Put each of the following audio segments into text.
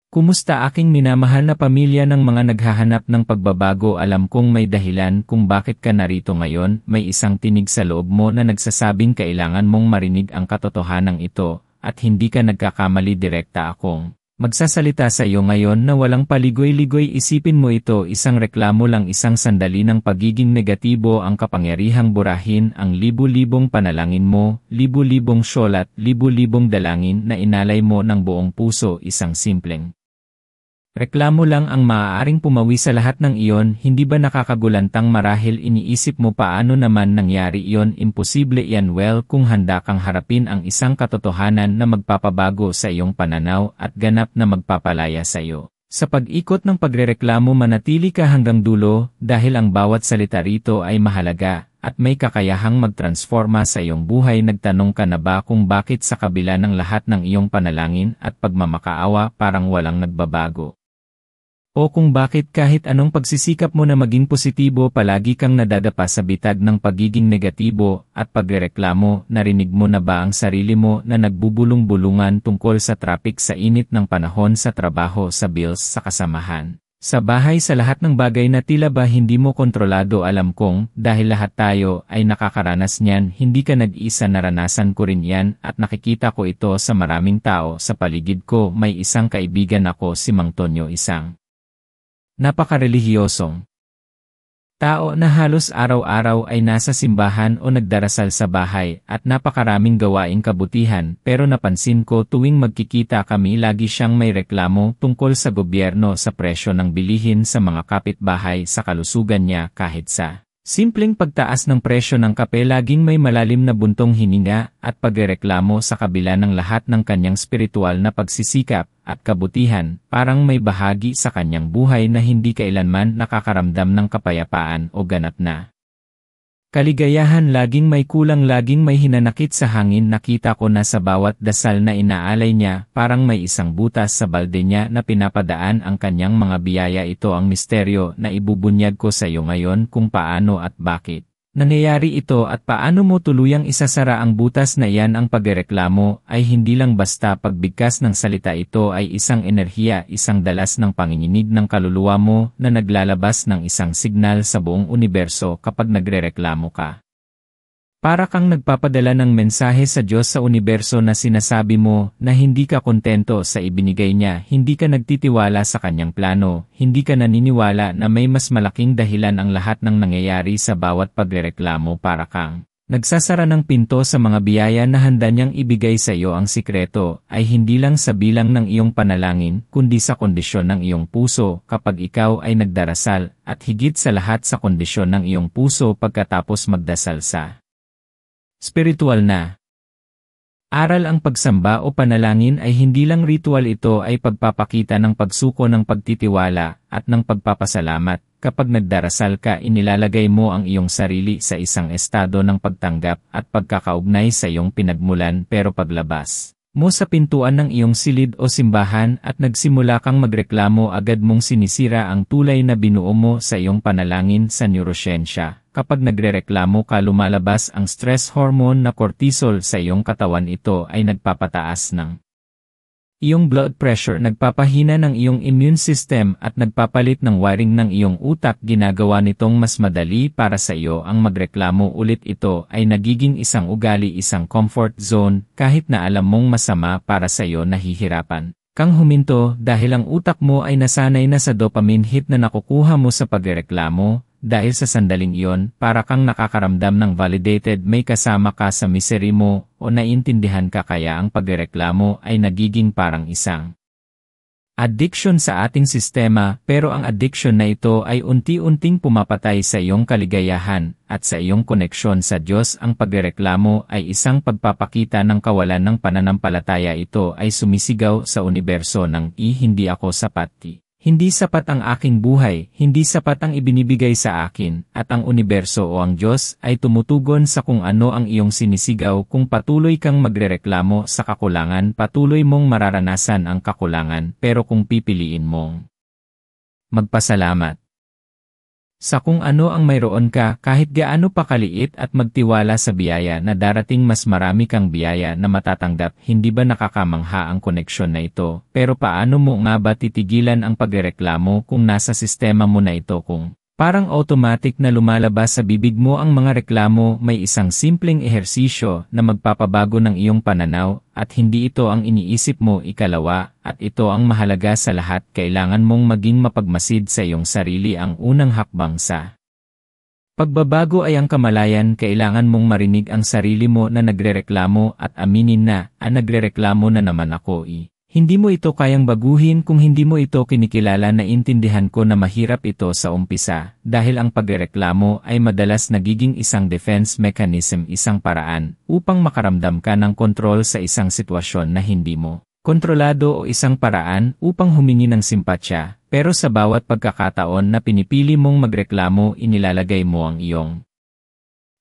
Kumusta aking minamahal na pamilya ng mga naghahanap ng pagbabago? Alam kong may dahilan kung bakit ka narito ngayon, may isang tinig sa loob mo na nagsasabing kailangan mong marinig ang katotohanan ito, at hindi ka nagkakamali. Direkta akong magsasalita sa iyo ngayon na walang paligoy-ligoy. Isipin mo ito, isang reklamo lang, isang sandali ng pagiging negatibo ang kapangyarihang burahin ang libu-libong panalangin mo, libu-libong syolat, libu-libong dalangin na inalay mo ng buong puso. Isang simpleng reklamo lang ang maaaring pumawi sa lahat ng iyon. Hindi ba nakakagulantang marahil iniisip mo paano naman nangyari iyon? Imposible yan. Well, kung handa kang harapin ang isang katotohanan na magpapabago sa iyong pananaw at ganap na magpapalaya sa iyo. Sa pag-ikot ng pagrereklamo, manatili ka hanggang dulo dahil ang bawat salita rito ay mahalaga at may kakayahang magtransforma sa iyong buhay. Nagtanong ka na ba kung bakit sa kabila ng lahat ng iyong panalangin at pagmamakaawa parang walang nagbabago? O kung bakit kahit anong pagsisikap mo na maging positibo palagi kang nadadapa sa bitag ng pagiging negatibo at pagrereklamo? Narinig mo na ba ang sarili mo na nagbubulong-bulungan tungkol sa traffic, sa init ng panahon, sa trabaho, sa bills, sa kasamahan, sa bahay, sa lahat ng bagay na tila ba hindi mo kontrolado? Alam kong dahil lahat tayo ay nakakaranas niyan, hindi ka nag-isa, naranasan ko rin yan at nakikita ko ito sa maraming tao sa paligid ko. May isang kaibigan ako, si Mang Tonyo, isang napakarelihiyosong tao na halos araw-araw ay nasa simbahan o nagdarasal sa bahay at napakaraming gawaing kabutihan, pero napansin ko tuwing magkikita kami lagi siyang may reklamo tungkol sa gobyerno, sa presyo ng bilihin, sa mga kapitbahay, sa kalusugan niya. Kahit sa simpleng pagtaas ng presyo ng kape, laging may malalim na buntong hininga at pagrereklamo. Sa kabila ng lahat ng kanyang spiritual na pagsisikap at kabutihan, parang may bahagi sa kanyang buhay na hindi kailanman nakakaramdam ng kapayapaan o ganap na kaligayahan. Laging may kulang, laging may hinanakit sa hangin. Nakita ko na sa bawat dasal na inaalay niya, parang may isang butas sa balde niya na pinapadaan ang kanyang mga biyaya. Ito ang misteryo na ibubunyag ko sa iyo ngayon, kung paano at bakit nangyayari ito at paano mo tuluyang isasara ang butas na iyan. Ang pagrereklamo ay hindi lang basta pagbigkas ng salita, ito ay isang enerhiya, isang dalas ng panginginig ng kaluluwa mo na naglalabas ng isang signal sa buong universo. Kapag nagrereklamo ka, para kang nagpapadala ng mensahe sa Diyos, sa universo, na sinasabi mo na hindi ka kontento sa ibinigay niya, hindi ka nagtitiwala sa kanyang plano, hindi ka naniniwala na may mas malaking dahilan ang lahat ng nangyayari sa bawat pagrereklamo. Para kang nagsasara ng pinto sa mga biyaya na handa niyang ibigay sa iyo. Ang sikreto ay hindi lang sa bilang ng iyong panalangin, kundi sa kondisyon ng iyong puso kapag ikaw ay nagdarasal, at higit sa lahat sa kondisyon ng iyong puso pagkatapos magdasal. Sa spiritual na aral, ang pagsamba o panalangin ay hindi lang ritual, ito ay pagpapakita ng pagsuko, ng pagtitiwala at ng pagpapasalamat. Kapag nagdarasal ka, inilalagay mo ang iyong sarili sa isang estado ng pagtanggap at pagkakaugnay sa iyong pinagmulan. Pero paglabas mo sa pintuan ng iyong silid o simbahan at nagsimula kang magreklamo, agad mong sinisira ang tulay na binuo mo sa iyong panalangin. Sa neuroscience, kapag nagrereklamo ka, lumalabas ang stress hormone na cortisol sa iyong katawan. Ito ay nagpapataas ng iyong blood pressure, nagpapahina ng iyong immune system at nagpapalit ng wiring ng iyong utak. Ginagawa nitong mas madali para sa iyo ang magreklamo ulit. Ito ay nagiging isang ugali, isang comfort zone, kahit na alam mong masama para sa iyo. Nahihirapan kang huminto dahil ang utak mo ay nasanay na sa dopamine hit na nakukuha mo sa pagrereklamo. Dahil sa sandaling iyon, para kang nakakaramdam ng validated, may kasama ka sa misery mo o naiintindihan ka. Kaya ang pagrereklamo ay nagiging parang isang addiction sa ating sistema, pero ang addiction na ito ay unti-unting pumapatay sa iyong kaligayahan at sa iyong koneksyon sa Diyos. Ang pagrereklamo ay isang pagpapakita ng kawalan ng pananampalataya. Ito ay sumisigaw sa universo ng hindi ako sapat. Hindi sapat ang aking buhay, hindi sapat ang ibinibigay sa akin, at ang universo o ang Diyos ay tumutugon sa kung ano ang iyong sinisigaw. Kung patuloy kang magrereklamo sa kakulangan, patuloy mong mararanasan ang kakulangan, pero kung pipiliin mong magpasalamat, Sa kung ano ang mayroon ka kahit gaano pa kaliit at magtiwala sa biyaya na darating mas marami kang biyaya na matatanggap. Hindi ba nakakamangha ang koneksyon na ito? Pero paano mo nga ba titigilan ang pagrereklamo kung nasa sistema mo na ito kung parang automatic na lumalabas sa bibig mo ang mga reklamo? May isang simpleng ehersisyo na magpapabago ng iyong pananaw at hindi ito ang iniisip mo ikalawa at ito ang mahalaga sa lahat. Kailangan mong maging mapagmasid sa iyong sarili. Ang unang hakbang sa pagbabago ay ang kamalayan. Kailangan mong marinig ang sarili mo na nagrereklamo at aminin na, nagrereklamo na naman ako . Hindi mo ito kayang baguhin kung hindi mo ito kinikilala. Naintindihan ko na mahirap ito sa umpisa, dahil ang pagrereklamo ay madalas nagiging isang defense mechanism, isang paraan upang makaramdam ka ng kontrol sa isang sitwasyon na hindi mo kontrolado o isang paraan upang humingi ng simpatsya. Pero sa bawat pagkakataon na pinipili mong magreklamo, inilalagay mo ang iyong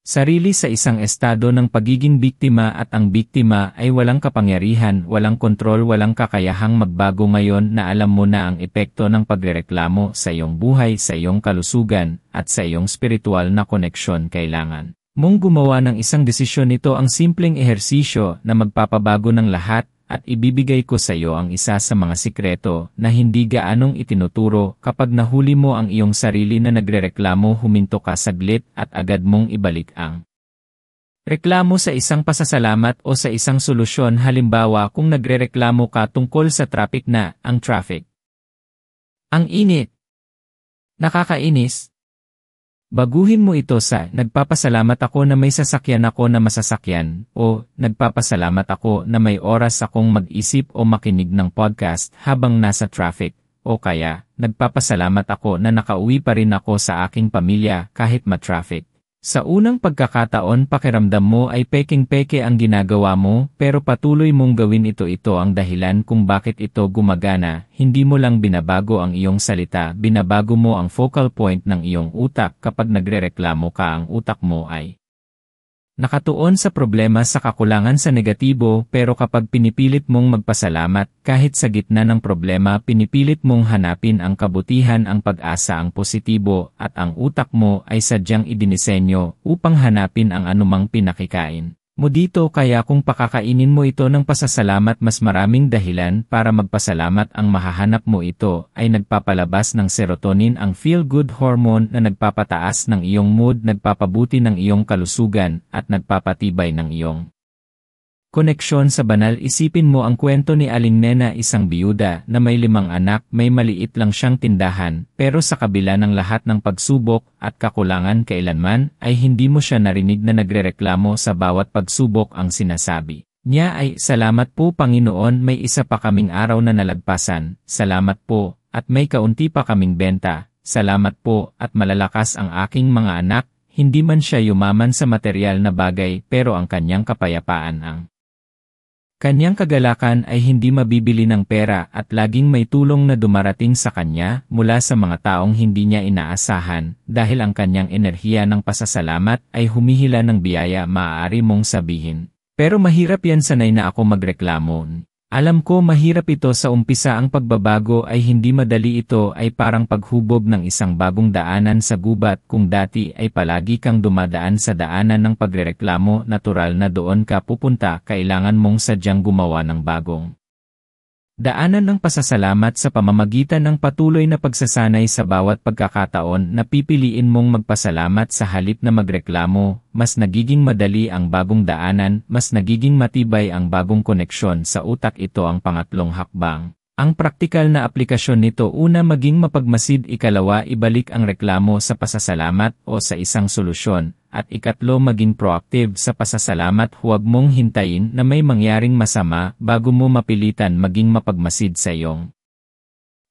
sarili sa isang estado ng pagiging biktima at ang biktima ay walang kapangyarihan, walang kontrol, walang kakayahang magbago. Ngayon na alam mo na ang epekto ng pagrereklamo sa iyong buhay, sa iyong kalusugan, at sa iyong spiritual na koneksyon, kailangan mong gumawa ng isang desisyon. Ito ang simpleng ehersisyo na magpapabago ng lahat. At ibibigay ko sa iyo ang isa sa mga sikreto na hindi gaanong itinuturo. Kapag nahuli mo ang iyong sarili na nagrereklamo, huminto ka saglit at agad mong ibalik ang reklamo sa isang pasasalamat o sa isang solusyon. Halimbawa, kung nagrereklamo ka tungkol sa traffic na, ang traffic ang init, nakakainis, baguhin mo ito sa nagpapasalamat ako na may sasakyan ako na masasakyan, o nagpapasalamat ako na may oras akong mag-isip o makinig ng podcast habang nasa traffic, o kaya nagpapasalamat ako na nakauwi pa rin ako sa aking pamilya kahit ma-traffic. Sa unang pagkakataon pakiramdam mo ay peking-peke ang ginagawa mo, pero patuloy mong gawin ito. Ito ang dahilan kung bakit ito gumagana. Hindi mo lang binabago ang iyong salita, binabago mo ang focal point ng iyong utak. Kapag nagrereklamo ka, ang utak mo ay nakatuon sa problema, sa kakulangan, sa negatibo. Pero kapag pinipilit mong magpasalamat, kahit sa gitna ng problema, pinipilit mong hanapin ang kabutihan, ang pag-asa, ang positibo, at ang utak mo ay sadyang idinisenyo upang hanapin ang anumang pinakikain mo dito. Kaya kung pakakainin mo ito ng pasasalamat, mas maraming dahilan para magpasalamat ang mahahanap mo. Ito ay nagpapalabas ng serotonin, ang feel-good hormone na nagpapataas ng iyong mood, nagpapabuti ng iyong kalusugan, at nagpapatibay ng iyong koneksyon sa banal. Isipin mo ang kwento ni Aling Nena, isang biyuda na may 5 anak. May maliit lang siyang tindahan, pero sa kabila ng lahat ng pagsubok at kakulangan, kailanman ay hindi mo siya narinig na nagrereklamo. Sa bawat pagsubok, ang sinasabi niya ay, "Salamat po Panginoon, may isa pa kaming araw na nalagpasan. Salamat po, at may kaunti pa kaming benta. Salamat po, at malalakas ang aking mga anak." Hindi man siya yumaman sa material na bagay, pero ang kanyang kapayapaan, ang kanyang kagalakan ay hindi mabibili ng pera, at laging may tulong na dumarating sa kanya mula sa mga taong hindi niya inaasahan. Dahil ang kanyang enerhiya ng pasasalamat ay humihila ng biyaya. Maaari mong sabihin, "Pero mahirap yan, sanay na ako magreklamo." Alam ko mahirap ito sa umpisa. Ang pagbabago ay hindi madali. Ito ay parang paghubog ng isang bagong daanan sa gubat. Kung dati ay palagi kang dumadaan sa daanan ng pagrereklamo, natural na doon ka pupunta. Kailangan mong sadyang gumawa ng bagong daanan ng pasasalamat sa pamamagitan ng patuloy na pagsasanay. Sa bawat pagkakataon na pipiliin mong magpasalamat sa halip na magreklamo, mas nagiging madali ang bagong daanan, mas nagiging matibay ang bagong koneksyon sa utak. Ito ang pangatlong hakbang. Ang praktikal na aplikasyon nito: una, maging mapagmasid; ikalawa, ibalik ang reklamo sa pasasalamat o sa isang solusyon; at ikatlo, maging proactive sa pasasalamat. Huwag mong hintayin na may mangyaring masama bago mo mapilitan maging mapagmasid sa iyong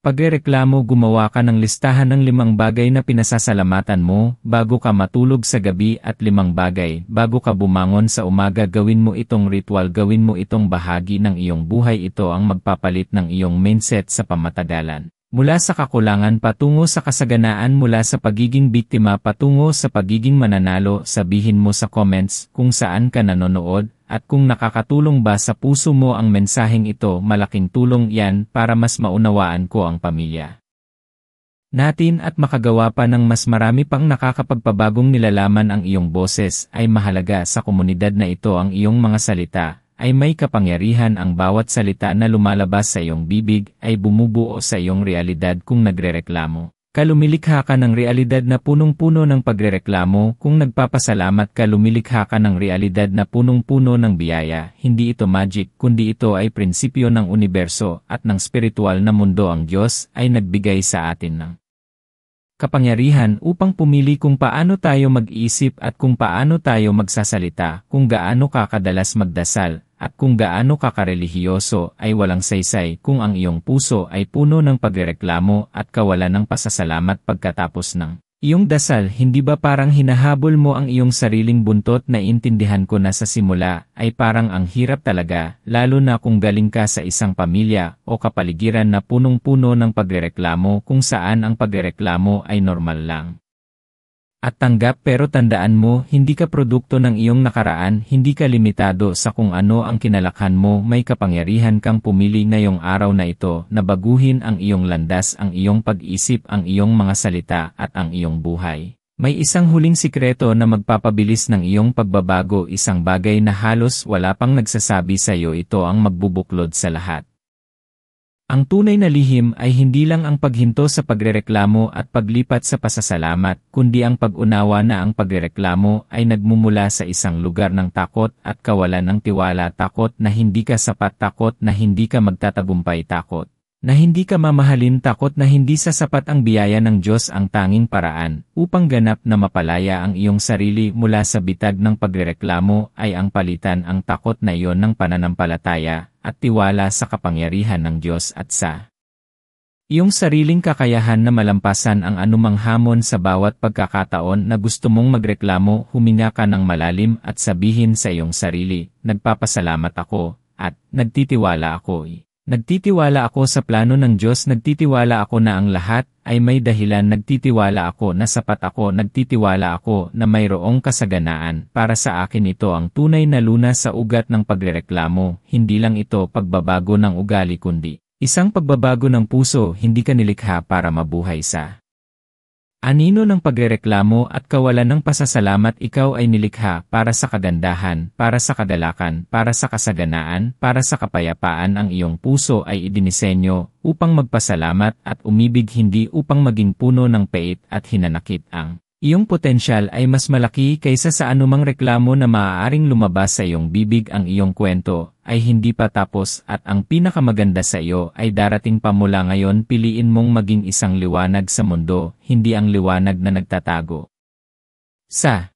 pagrereklamo. Gumawa ka ng listahan ng 5 bagay na pinasasalamatan mo bago ka matulog sa gabi, at 5 bagay bago ka bumangon sa umaga. Gawin mo itong ritual, gawin mo itong bahagi ng iyong buhay. Ito ang magpapalit ng iyong mindset sa pamatagalan. Mula sa kakulangan patungo sa kasaganaan, mula sa pagiging biktima patungo sa pagiging mananalo. Sabihin mo sa comments kung saan ka nanonood, at kung nakakatulong ba sa puso mo ang mensaheng ito. Malaking tulong yan para mas maunawaan ko ang pamilya natin at makagawa pa ng mas marami pang nakakapagpabagong nilalaman ang iyong boses ay mahalaga sa komunidad na ito ang iyong mga salita, ay may kapangyarihan ang bawat salita na lumalabas sa iyong bibig ay bumubuo sa iyong realidad kung nagrereklamo. Lumilikha ka ng realidad na punong-puno ng pagrereklamo, kung nagpapasalamat ka lumilikha ka ng realidad na punong-puno ng biyaya, hindi ito magic kundi ito ay prinsipyo ng universo at ng spiritual na mundo ang Diyos ay nagbigay sa atin ng kapangyarihan upang pumili kung paano tayo mag-iisip at kung paano tayo magsasalita, kung gaano ka kadalas magdasal, at kung gaano ka karelihiyoso ay walang saysay kung ang iyong puso ay puno ng pagrereklamo at kawalan ng pasasalamat pagkatapos ng iyong dasal. Hindi ba parang hinahabol mo ang iyong sariling buntot? Na intindihan ko na sa simula ay parang ang hirap talaga, lalo na kung galing ka sa isang pamilya o kapaligiran na punong-puno ng pagrereklamo kung saan ang pagrereklamo ay normal lang at tanggap. Pero tandaan mo, hindi ka produkto ng iyong nakaraan, hindi ka limitado sa kung ano ang kinalakhan mo, may kapangyarihan kang pumili ngayong araw na ito na baguhin ang iyong landas, ang iyong pag-isip, ang iyong mga salita at ang iyong buhay. May isang huling sikreto na magpapabilis ng iyong pagbabago, isang bagay na halos wala pang nagsasabi sa iyo, ito ang magbubuklod sa lahat. Ang tunay na lihim ay hindi lang ang paghinto sa pagrereklamo at paglipat sa pasasalamat, kundi ang pag-unawa na ang pagrereklamo ay nagmumula sa isang lugar ng takot at kawalan ng tiwala, takot na hindi ka sapat, takot na hindi ka magtatagumpay, takot na hindi ka mamahalin, takot na hindi sasapat. Ang biyaya ng Diyos ang tanging paraan upang ganap na mapalaya ang iyong sarili mula sa bitag ng pagrereklamo ay ang palitan ang takot na iyon ng pananampalataya at tiwala sa kapangyarihan ng Diyos at sa iyong sariling kakayahan na malampasan ang anumang hamon. Sa bawat pagkakataon na gusto mong magreklamo, huminga ka ng malalim at sabihin sa iyong sarili, nagpapasalamat ako at nagtitiwala ako. Nagtitiwala ako sa plano ng Diyos, nagtitiwala ako na ang lahat ay may dahilan, nagtitiwala ako na sapat ako, nagtitiwala ako na mayroong kasaganaan para sa akin. Ito ang tunay na lunas sa ugat ng pagrereklamo, hindi lang ito pagbabago ng ugali kundi isang pagbabago ng puso. Hindi ka nilikha para mabuhay sa anino ng pagrereklamo at kawalan ng pasasalamat. Ikaw ay nilikha para sa kagandahan, para sa kadalakan, para sa kasaganaan, para sa kapayapaan. Ang iyong puso ay idinisenyo upang magpasalamat at umibig, hindi upang maging puno ng pait at hinanakit. Ang iyong potensyal ay mas malaki kaysa sa anumang reklamo na maaaring lumabas sa iyong bibig. Ang iyong kwento ay hindi pa tapos at ang pinakamaganda sa iyo ay darating pa. Mula ngayon, piliin mong maging isang liwanag sa mundo, hindi ang liwanag na nagtatago sa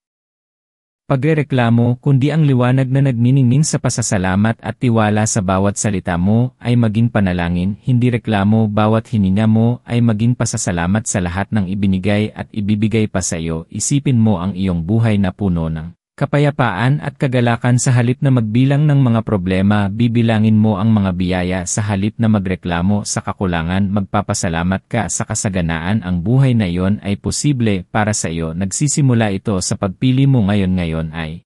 pagrereklamo, kundi ang liwanag na nagniningning sa pasasalamat at tiwala. Sa bawat salita mo ay maging panalangin, hindi reklamo. Bawat hininga mo ay maging pasasalamat sa lahat ng ibinigay at ibibigay pa sa iyo. Isipin mo ang iyong buhay na puno ng kapayapaan at kagalakan. Sa halip na magbilang ng mga problema, bibilangin mo ang mga biyaya. Sa halip na magreklamo sa kakulangan, magpapasalamat ka sa kasaganaan. Ang buhay na iyon ay posible para sa iyo. Nagsisimula ito sa pagpili mo ngayon. Ngayon ay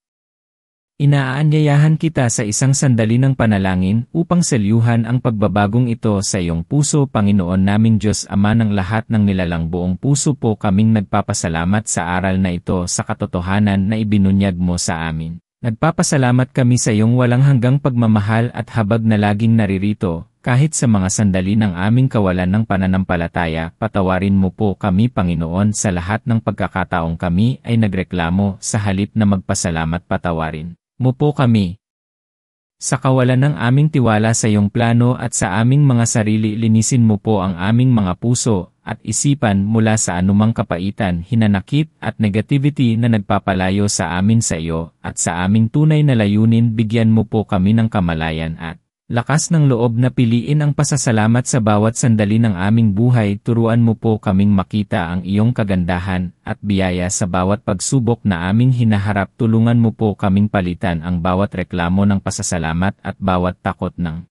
inaanyayahan kita sa isang sandali ng panalangin upang selyuhan ang pagbabagong ito sa iyong puso. Panginoon naming Diyos, Ama ng lahat ng nilalang, buong puso po kaming nagpapasalamat sa aral na ito, sa katotohanan na ibinunyag mo sa amin. Nagpapasalamat kami sa iyong walang hanggang pagmamahal at habag na laging naririto, kahit sa mga sandali ng aming kawalan ng pananampalataya. Patawarin mo po kami, Panginoon, sa lahat ng pagkakataong kami ay nagreklamo. Sa halip na magpasalamat, patawarin mo po kami sa kawalan ng aming tiwala sa iyong plano at sa aming mga sarili. Linisin mo po ang aming mga puso at isipan mula sa anumang kapaitan, hinanakit at negativity na nagpapalayo sa amin sa iyo at sa aming tunay na layunin. Bigyan mo po kami ng kamalayan at lakas ng loob na piliin ang pasasalamat sa bawat sandali ng aming buhay. Turuan mo po kaming makita ang iyong kagandahan at biyaya sa bawat pagsubok na aming hinaharap. Tulungan mo po kaming palitan ang bawat reklamo ng pasasalamat at bawat takot ng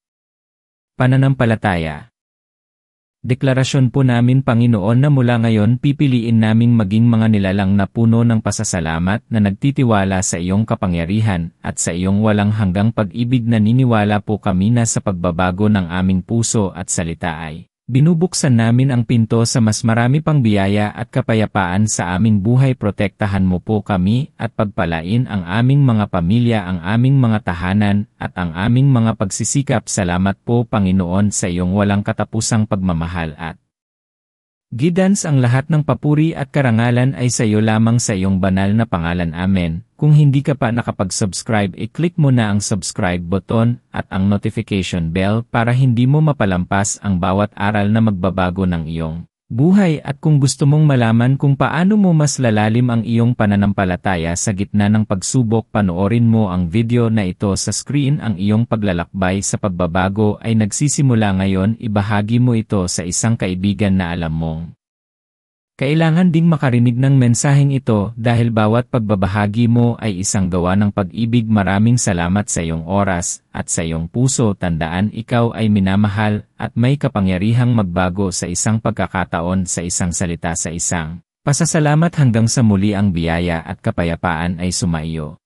pananampalataya. Deklarasyon po namin, Panginoon, na mula ngayon pipiliin naming maging mga nilalang na puno ng pasasalamat na nagtitiwala sa iyong kapangyarihan at sa iyong walang hanggang pag-ibig. Naniniwala po kami na sa pagbabago ng aming puso at salita ay Binubuksan namin ang pinto sa mas marami pang biyaya at kapayapaan sa aming buhay. Protektahan mo po kami at pagpalain ang aming mga pamilya, ang aming mga tahanan, at ang aming mga pagsisikap. Salamat po Panginoon sa iyong walang katapusang pagmamahal at guidance. Ang lahat ng papuri at karangalan ay sa iyo lamang, sa iyong banal na pangalan. Amen. Kung hindi ka pa nakapag-subscribe, i-click mo na ang subscribe button at ang notification bell para hindi mo mapalampas ang bawat aral na magbabago ng iyong buhay. At kung gusto mong malaman kung paano mo mas lalalim ang iyong pananampalataya sa gitna ng pagsubok, panoorin mo ang video na ito sa screen. Ang iyong paglalakbay sa pagbabago ay nagsisimula ngayon. Ibahagi mo ito sa isang kaibigan na alam mong kailangan ding makarinig ng mensaheng ito, dahil bawat pagbabahagi mo ay isang gawa ng pag-ibig. Maraming salamat sa iyong oras at sa iyong puso. Tandaan, ikaw ay minamahal at may kapangyarihang magbago sa isang pagkakataon, sa isang salita, sa isang pasasalamat. Hanggang sa muli, ang biyaya at kapayapaan ay sumaiyo.